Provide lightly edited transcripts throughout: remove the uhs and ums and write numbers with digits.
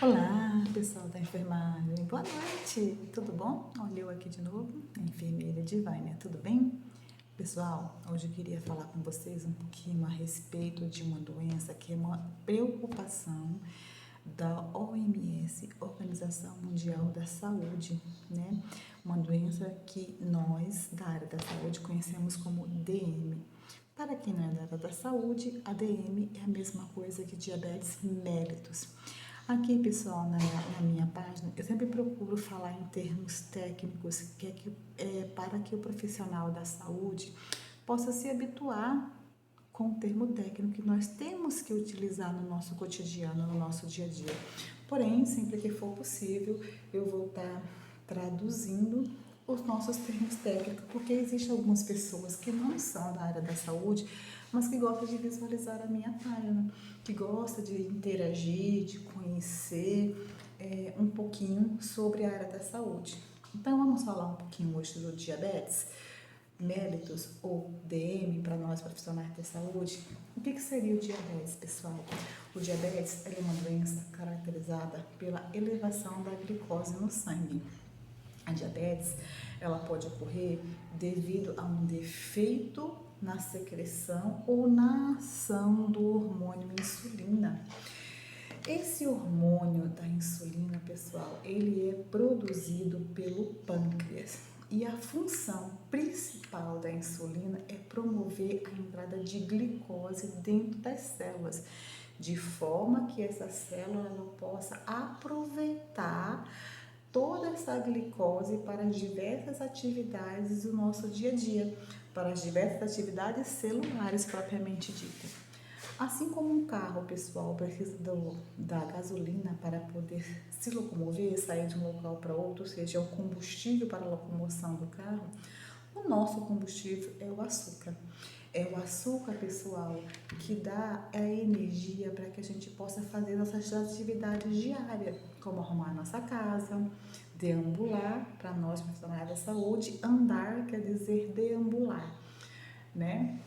Olá, pessoal da enfermagem. Boa noite. Tudo bom? Olha eu aqui de novo, a enfermeira Divânia. Tudo bem? Pessoal, hoje eu queria falar com vocês um pouquinho a respeito de uma doença que é uma preocupação da OMS, Organização Mundial da Saúde, né? Uma doença que nós, da área da saúde, conhecemos como DM. Para quem não é da área da saúde, a DM é a mesma coisa que diabetes mellitus. Aqui, pessoal, na minha página, eu sempre procuro falar em termos técnicos, para que o profissional da saúde possa se habituar com o termo técnico que nós temos que utilizar no nosso cotidiano, no nosso dia a dia. Porém, sempre que for possível, eu vou estar traduzindo os nossos termos técnicos, porque existem algumas pessoas que não são da área da saúde, mas que gostam de visualizar a minha página, que gostam de interagir, de conhecer um pouquinho sobre a área da saúde. Então, vamos falar um pouquinho hoje do diabetes mellitus ou DM para nós profissionais da saúde. O que seria o diabetes, pessoal? O diabetes é uma doença caracterizada pela elevação da glicose no sangue. A diabetes, ela pode ocorrer devido a um defeito na secreção ou na ação do hormônio insulina. Esse hormônio da insulina, pessoal, ele é produzido pelo pâncreas. E a função principal da insulina é promover a entrada de glicose dentro das células, de forma que essa célula ela possa aproveitar toda essa glicose para as diversas atividades do nosso dia a dia, para as diversas atividades celulares propriamente ditas. Assim como um carro, pessoal, precisa da gasolina para poder se locomover, sair de um local para outro, ou seja, é o combustível para a locomoção do carro, o nosso combustível é o açúcar. É o açúcar, pessoal, que dá a energia para que a gente possa fazer nossas atividades diárias, como arrumar nossa casa, deambular, para nós profissionais da saúde, andar quer dizer deambular, né?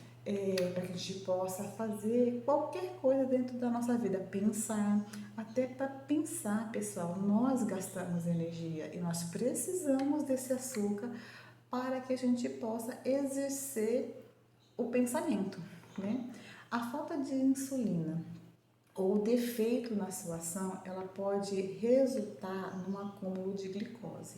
Para que a gente possa fazer qualquer coisa dentro da nossa vida, pensar, até para pensar, pessoal, nós gastamos energia e nós precisamos desse açúcar para que a gente possa exercer o pensamento, né? A falta de insulina ou defeito na sua ação, ela pode resultar num acúmulo de glicose.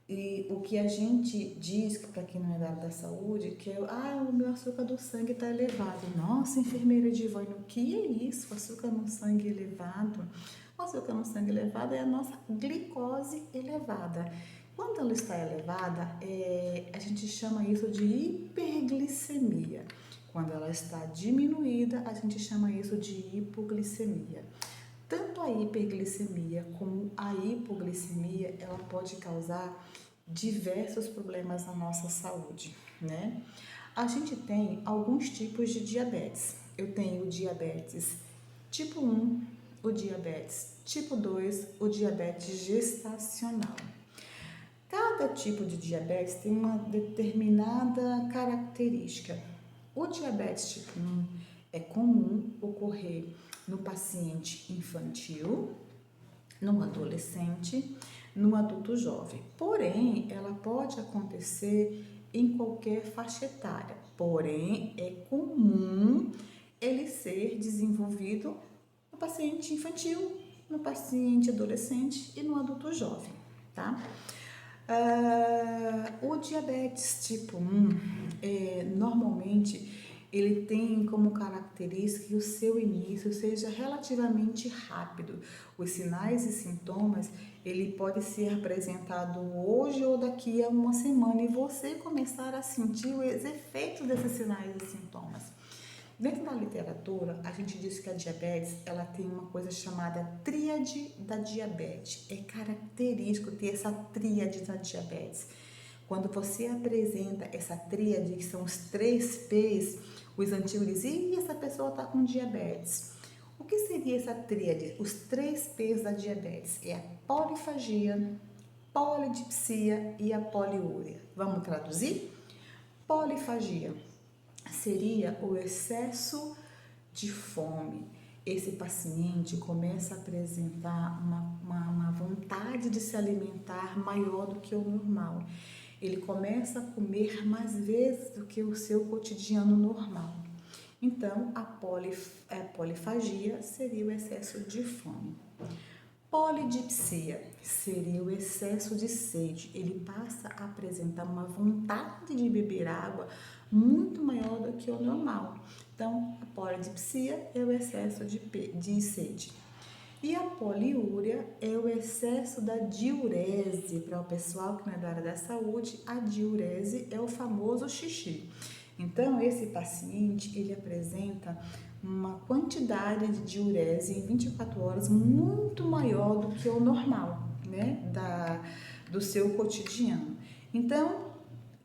E o que a gente diz, para quem não é da área da saúde, que é, o meu açúcar do sangue está elevado. Nossa, enfermeira Divânia, o que é isso? Açúcar no sangue elevado? O açúcar no sangue elevado é a nossa glicose elevada. Quando ela está elevada, a gente chama isso de hiperglicemia. Quando ela está diminuída, a gente chama isso de hipoglicemia. Tanto a hiperglicemia como a hipoglicemia, ela pode causar diversos problemas na nossa saúde, né? A gente tem alguns tipos de diabetes. Eu tenho o diabetes tipo 1, o diabetes tipo 2, o diabetes gestacional. Cada tipo de diabetes tem uma determinada característica. O diabetes tipo 1 é comum ocorrer no paciente infantil, no adolescente, no adulto jovem. Porém, ela pode acontecer em qualquer faixa etária. Porém, é comum ele ser desenvolvido no paciente infantil, no paciente adolescente e no adulto jovem, tá? O diabetes tipo 1, normalmente, ele tem como característica que o seu início seja relativamente rápido. Os sinais e sintomas, ele pode ser apresentado hoje ou daqui a uma semana e você começar a sentir os efeitos desses sinais e sintomas. Dentro da literatura, a gente diz que a diabetes, ela tem uma coisa chamada tríade da diabetes. É característico ter essa tríade da diabetes. Quando você apresenta essa tríade, que são os 3 P's, os antigos dizem, essa pessoa está com diabetes. O que seria essa tríade? Os 3 P's da diabetes é a polifagia, polidipsia e a poliúria. Vamos traduzir? Polifagia seria o excesso de fome. esse paciente começa a apresentar uma vontade de se alimentar maior do que o normal. Ele começa a comer mais vezes do que o seu cotidiano normal. Então, a polifagia seria o excesso de fome. Polidipsia seria o excesso de sede. Ele passa a apresentar uma vontade de beber água muito maior do que o normal. Então, a polidipsia é o excesso de sede. E a poliúria é o excesso da diurese. Para o pessoal que não é da área da saúde, a diurese é o famoso xixi. Então, esse paciente, ele apresenta uma quantidade de diurese em 24 horas muito maior do que o normal, né, do seu cotidiano. Então,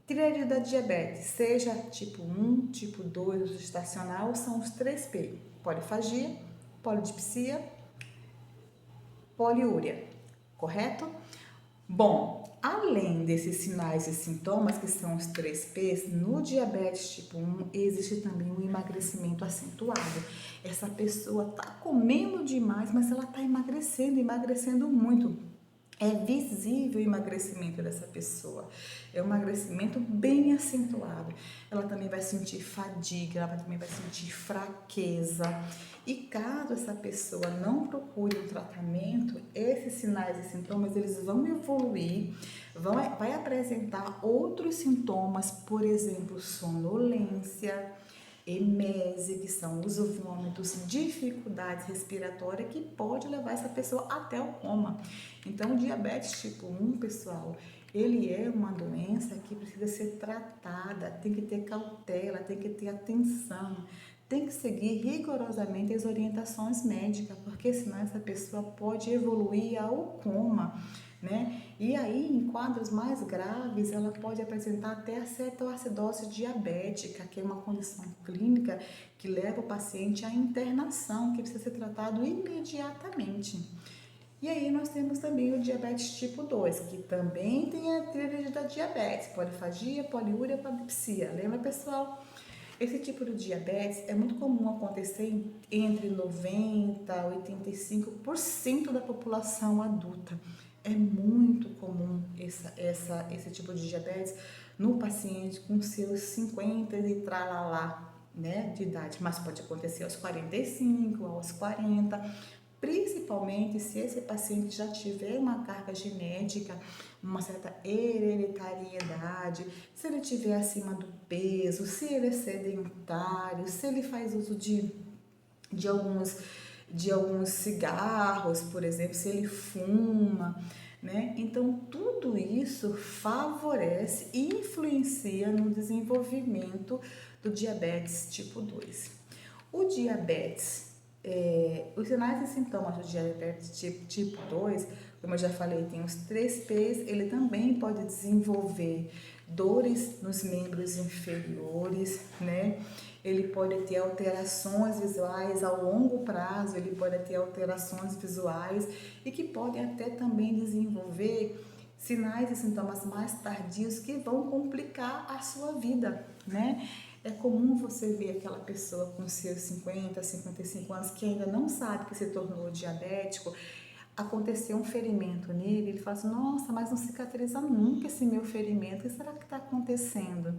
tríade da diabetes, seja tipo 1, tipo 2, ou gestacional, são os 3P: polifagia, polidipsia, poliúria, correto? Bom, além desses sinais e sintomas, que são os 3Ps, no diabetes tipo 1 existe também um emagrecimento acentuado. Essa pessoa está comendo demais, mas ela está emagrecendo muito. É visível o emagrecimento dessa pessoa, é um emagrecimento bem acentuado. Ela também vai sentir fadiga, ela também vai sentir fraqueza. E caso essa pessoa não procure um tratamento, esses sinais e sintomas eles vão evoluir, vai apresentar outros sintomas, por exemplo, sonolência, emese, que são os vômitos, dificuldades respiratórias, que pode levar essa pessoa até o coma. Então, o diabetes tipo 1, pessoal, ele é uma doença que precisa ser tratada, tem que ter cautela, tem que ter atenção, tem que seguir rigorosamente as orientações médicas, porque senão essa pessoa pode evoluir ao coma, né? E aí, em quadros mais graves, ela pode apresentar até a cetoacidose diabética, que é uma condição clínica que leva o paciente à internação, que precisa ser tratado imediatamente. E aí nós temos também o diabetes tipo 2, que também tem a tríade da diabetes: polifagia, poliúria, polidipsia. Lembra, pessoal? Esse tipo de diabetes é muito comum acontecer entre 90% a 85% da população adulta. É muito comum esse tipo de diabetes no paciente com seus 50 e tralalá, né, de idade, mas pode acontecer aos 45, aos 40, principalmente se esse paciente já tiver uma carga genética, uma certa hereditariedade, se ele estiver acima do peso, se ele é sedentário, se ele faz uso de alguns cigarros, por exemplo, se ele fuma, né? Então, tudo isso favorece e influencia no desenvolvimento do diabetes tipo 2. O diabetes, os sinais e sintomas do diabetes tipo 2, como eu já falei, tem os 3Ps, ele também pode desenvolver dores nos membros inferiores, né? Ele pode ter alterações visuais ao longo prazo, ele pode ter alterações visuais e que podem até também desenvolver sinais e sintomas mais tardios que vão complicar a sua vida, né? É comum você ver aquela pessoa com seus 50, 55 anos que ainda não sabe que se tornou diabético, aconteceu um ferimento nele, ele fala assim: nossa, mas não cicatriza nunca esse meu ferimento, o que será que está acontecendo?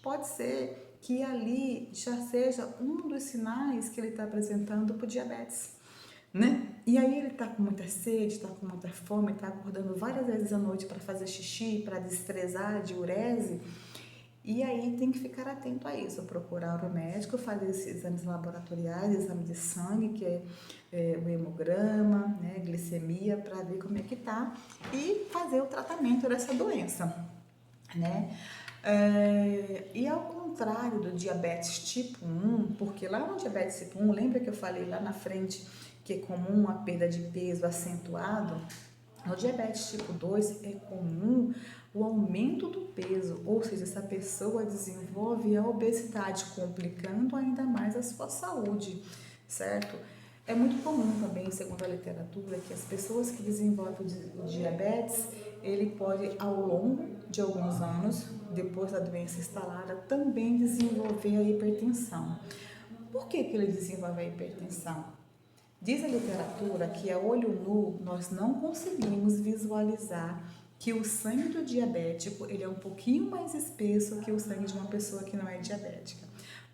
Pode ser que ali já seja um dos sinais que ele está apresentando para o diabetes, né? E aí ele está com muita sede, está com muita fome, está acordando várias vezes à noite para fazer xixi, para destrezar, diurese. E aí tem que ficar atento a isso, procurar o médico, fazer esses exames laboratoriais, exame de sangue, que é o hemograma, né, glicemia, para ver como é que tá e fazer o tratamento dessa doença, né? E ao contrário do diabetes tipo 1, porque lá no diabetes tipo 1, lembra que eu falei lá na frente que é comum a perda de peso acentuado? No diabetes tipo 2 é comum o aumento do peso, ou seja, essa pessoa desenvolve a obesidade, complicando ainda mais a sua saúde, certo? É muito comum também, segundo a literatura, que as pessoas que desenvolvem o diabetes, ele pode, ao longo de alguns anos, depois da doença instalada, também desenvolver a hipertensão. Por que ele desenvolve a hipertensão? Diz a literatura que a olho nu nós não conseguimos visualizar que o sangue do diabético ele é um pouquinho mais espesso que o sangue de uma pessoa que não é diabética.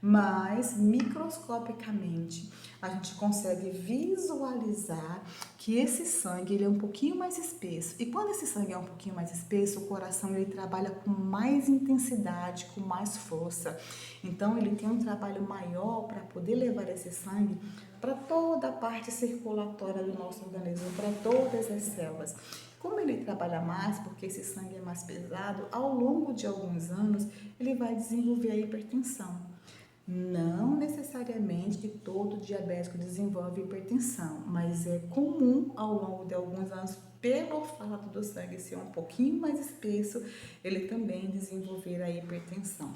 Mas microscopicamente a gente consegue visualizar que esse sangue ele é um pouquinho mais espesso. E quando esse sangue é um pouquinho mais espesso, o coração ele trabalha com mais intensidade, com mais força. Então ele tem um trabalho maior para poder levar esse sangue para toda a parte circulatória do nosso organismo, para todas as células. Como ele trabalha mais, porque esse sangue é mais pesado, ao longo de alguns anos ele vai desenvolver a hipertensão. Não necessariamente que todo diabético desenvolve hipertensão, mas é comum ao longo de alguns anos, pelo fato do sangue ser um pouquinho mais espesso, ele também desenvolver a hipertensão.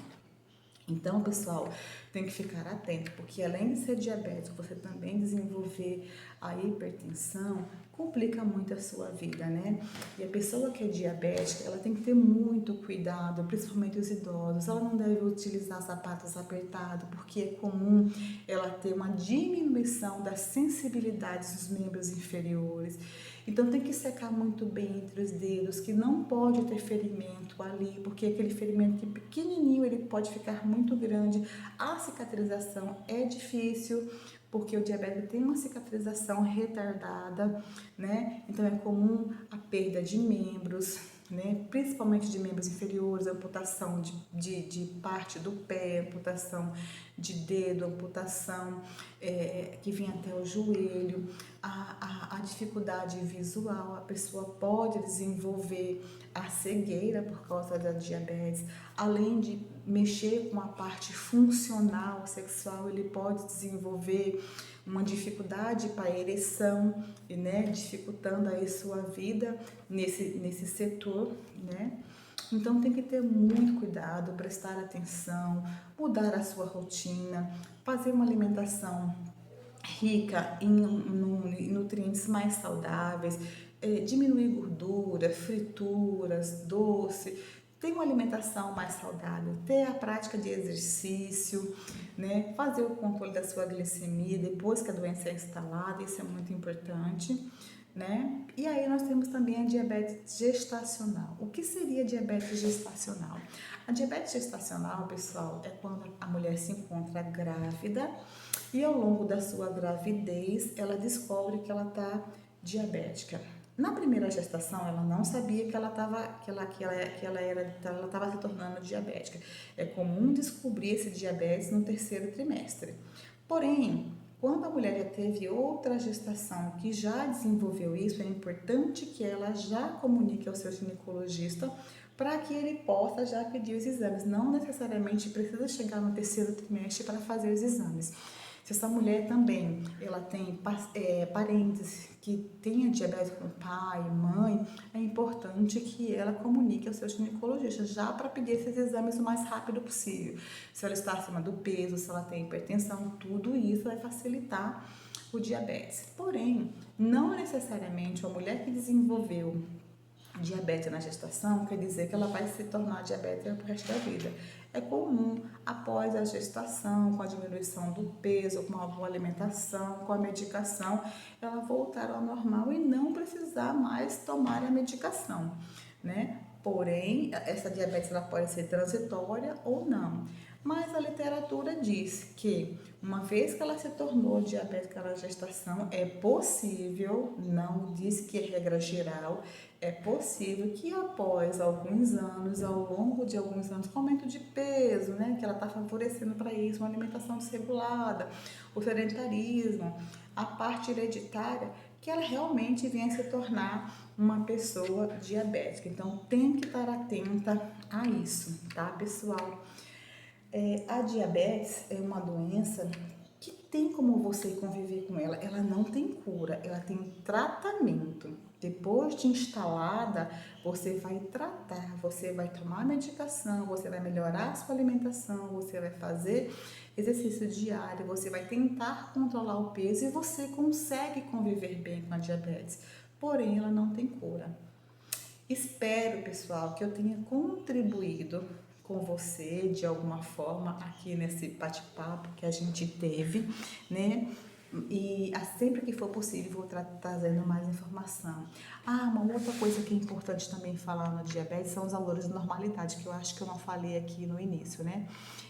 Então, pessoal, tem que ficar atento, porque além de ser diabético, você também desenvolver a hipertensão complica muito a sua vida, né? E a pessoa que é diabética, ela tem que ter muito cuidado, principalmente os idosos. Ela não deve utilizar sapatos apertados, porque é comum ela ter uma diminuição da sensibilidade dos membros inferiores. Então tem que secar muito bem entre os dedos, que não pode ter ferimento ali, porque aquele ferimento que pequenininho ele pode ficar muito grande. A cicatrização é difícil, porque o diabetes tem uma cicatrização retardada, né? Então é comum a perda de membros, né? Principalmente de membros inferiores, amputação de parte do pé, amputação de dedo, amputação que vem até o joelho, a dificuldade visual, a pessoa pode desenvolver a cegueira por causa da diabetes, além de mexer com a parte funcional sexual, ele pode desenvolver uma dificuldade para a ereção, né, dificultando aí sua vida nesse setor, né? Então tem que ter muito cuidado, prestar atenção, mudar a sua rotina, fazer uma alimentação rica em nutrientes mais saudáveis, diminuir gordura, frituras, doce, ter uma alimentação mais saudável, ter a prática de exercício, né? Fazer o controle da sua glicemia depois que a doença é instalada, isso é muito importante, né? E aí nós temos também a diabetes gestacional. O que seria diabetes gestacional? A diabetes gestacional, pessoal, é quando a mulher se encontra grávida e ao longo da sua gravidez ela descobre que ela está diabética. Na primeira gestação, ela não sabia que ela estava se tornando diabética. É comum descobrir esse diabetes no terceiro trimestre. Porém, quando a mulher já teve outra gestação que já desenvolveu isso, é importante que ela já comunique ao seu ginecologista para que ele possa já pedir os exames. Não necessariamente precisa chegar no terceiro trimestre para fazer os exames. Se essa mulher também ela tem parentes que tenha diabetes com pai, mãe, é importante que ela comunique ao seu ginecologista já para pedir esses exames o mais rápido possível. Se ela está acima do peso, se ela tem hipertensão, tudo isso vai facilitar o diabetes. Porém, não necessariamente a mulher que desenvolveu diabetes na gestação quer dizer que ela vai se tornar diabética para o resto da vida. É comum, após a gestação, com a diminuição do peso, com uma boa alimentação, com a medicação, ela voltar ao normal e não precisar mais tomar a medicação, né? Porém, essa diabetes ela pode ser transitória ou não. Mas a literatura diz que, uma vez que ela se tornou diabética na gestação, é possível, não diz que é regra geral, é possível que após alguns anos, ao longo de alguns anos, com aumento de peso, né, que ela está favorecendo para isso, uma alimentação desregulada, o sedentarismo, a parte hereditária, que ela realmente venha se tornar uma pessoa diabética. Então, tem que estar atenta a isso, tá, pessoal? A diabetes é uma doença que tem como você conviver com ela. Ela não tem cura, ela tem tratamento. Depois de instalada, você vai tratar, você vai tomar medicação, você vai melhorar a sua alimentação, você vai fazer exercício diário, você vai tentar controlar o peso e você consegue conviver bem com a diabetes. Porém, ela não tem cura. Espero, pessoal, que eu tenha contribuído com você de alguma forma aqui nesse bate-papo que a gente teve, né? E sempre que for possível, vou trazendo mais informação. Uma outra coisa que é importante também falar no diabetes são os valores de normalidade, que eu acho que eu não falei aqui no início, né?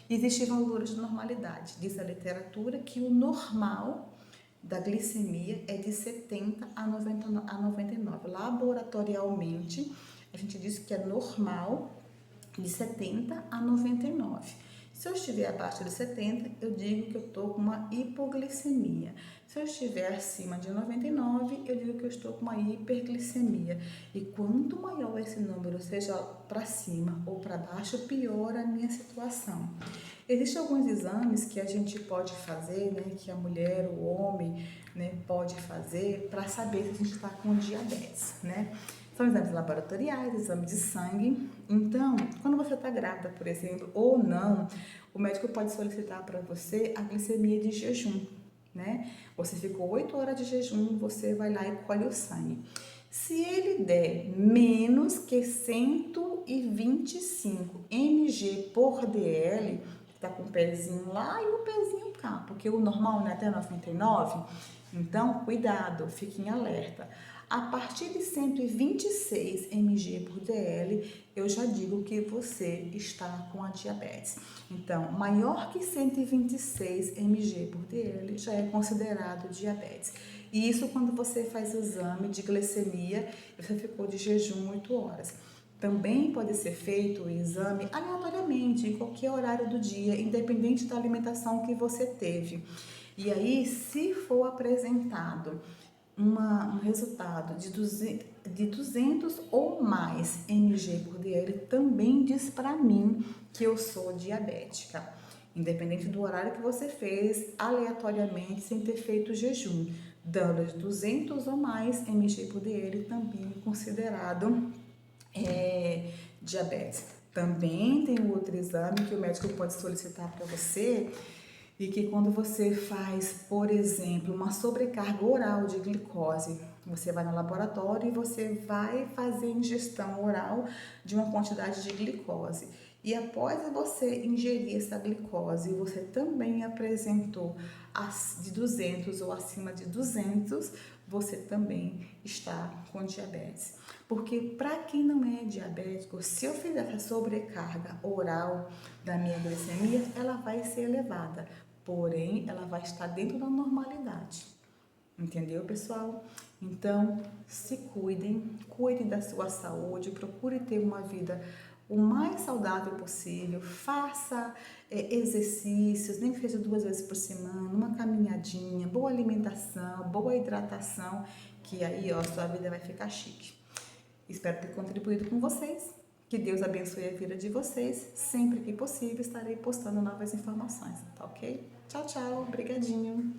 Existem valores de normalidade. Diz a literatura que o normal da glicemia é de 70 a 99. Laboratorialmente, a gente diz que é normal de 70 a 99. Se eu estiver abaixo de 70, eu digo que eu estou com uma hipoglicemia. Se eu estiver acima de 99, eu digo que eu estou com uma hiperglicemia. E quanto maior esse número, seja para cima ou para baixo, pior a minha situação. Existem alguns exames que a gente pode fazer, né, que a mulher, o homem, né, pode fazer para saber se a gente está com diabetes, né? São exames laboratoriais, exame de sangue. Então, quando você está grávida, por exemplo, ou não, o médico pode solicitar para você a glicemia de jejum, né? Você ficou 8 horas de jejum, você vai lá e colhe o sangue. Se ele der menos que 125 mg por dl, tá com o pezinho lá e o pezinho cá, porque o normal não é até 99, então cuidado, fique em alerta. A partir de 126 mg por dl, eu já digo que você está com a diabetes. Então, maior que 126 mg por dl já é considerado diabetes. E isso quando você faz o exame de glicemia, você ficou de jejum 8 horas. Também pode ser feito o exame aleatoriamente, em qualquer horário do dia, independente da alimentação que você teve. E aí, se for apresentado um resultado de 200 ou mais mg por dl, também diz para mim que eu sou diabética. Independente do horário que você fez, aleatoriamente, sem ter feito jejum. Dando de 200 ou mais mg por dl, também é considerado diabetes. Também tem outro exame que o médico pode solicitar para você e que quando você faz, por exemplo, uma sobrecarga oral de glicose, você vai no laboratório e você vai fazer ingestão oral de uma quantidade de glicose. E após você ingerir essa glicose, você também apresentou de 200 ou acima de 200, você também está com diabetes. Porque para quem não é diabético, se eu fizer essa sobrecarga oral da minha glicemia, ela vai ser elevada, porém ela vai estar dentro da normalidade. Entendeu, pessoal? Então, se cuidem da sua saúde, procure ter uma vida o mais saudável possível, faça exercícios, nem que seja 2 vezes por semana, uma caminhadinha, boa alimentação, boa hidratação, que aí, ó, sua vida vai ficar chique. Espero ter contribuído com vocês. Que Deus abençoe a vida de vocês. Sempre que possível, estarei postando novas informações, tá ok? Tchau, tchau. Obrigadinho.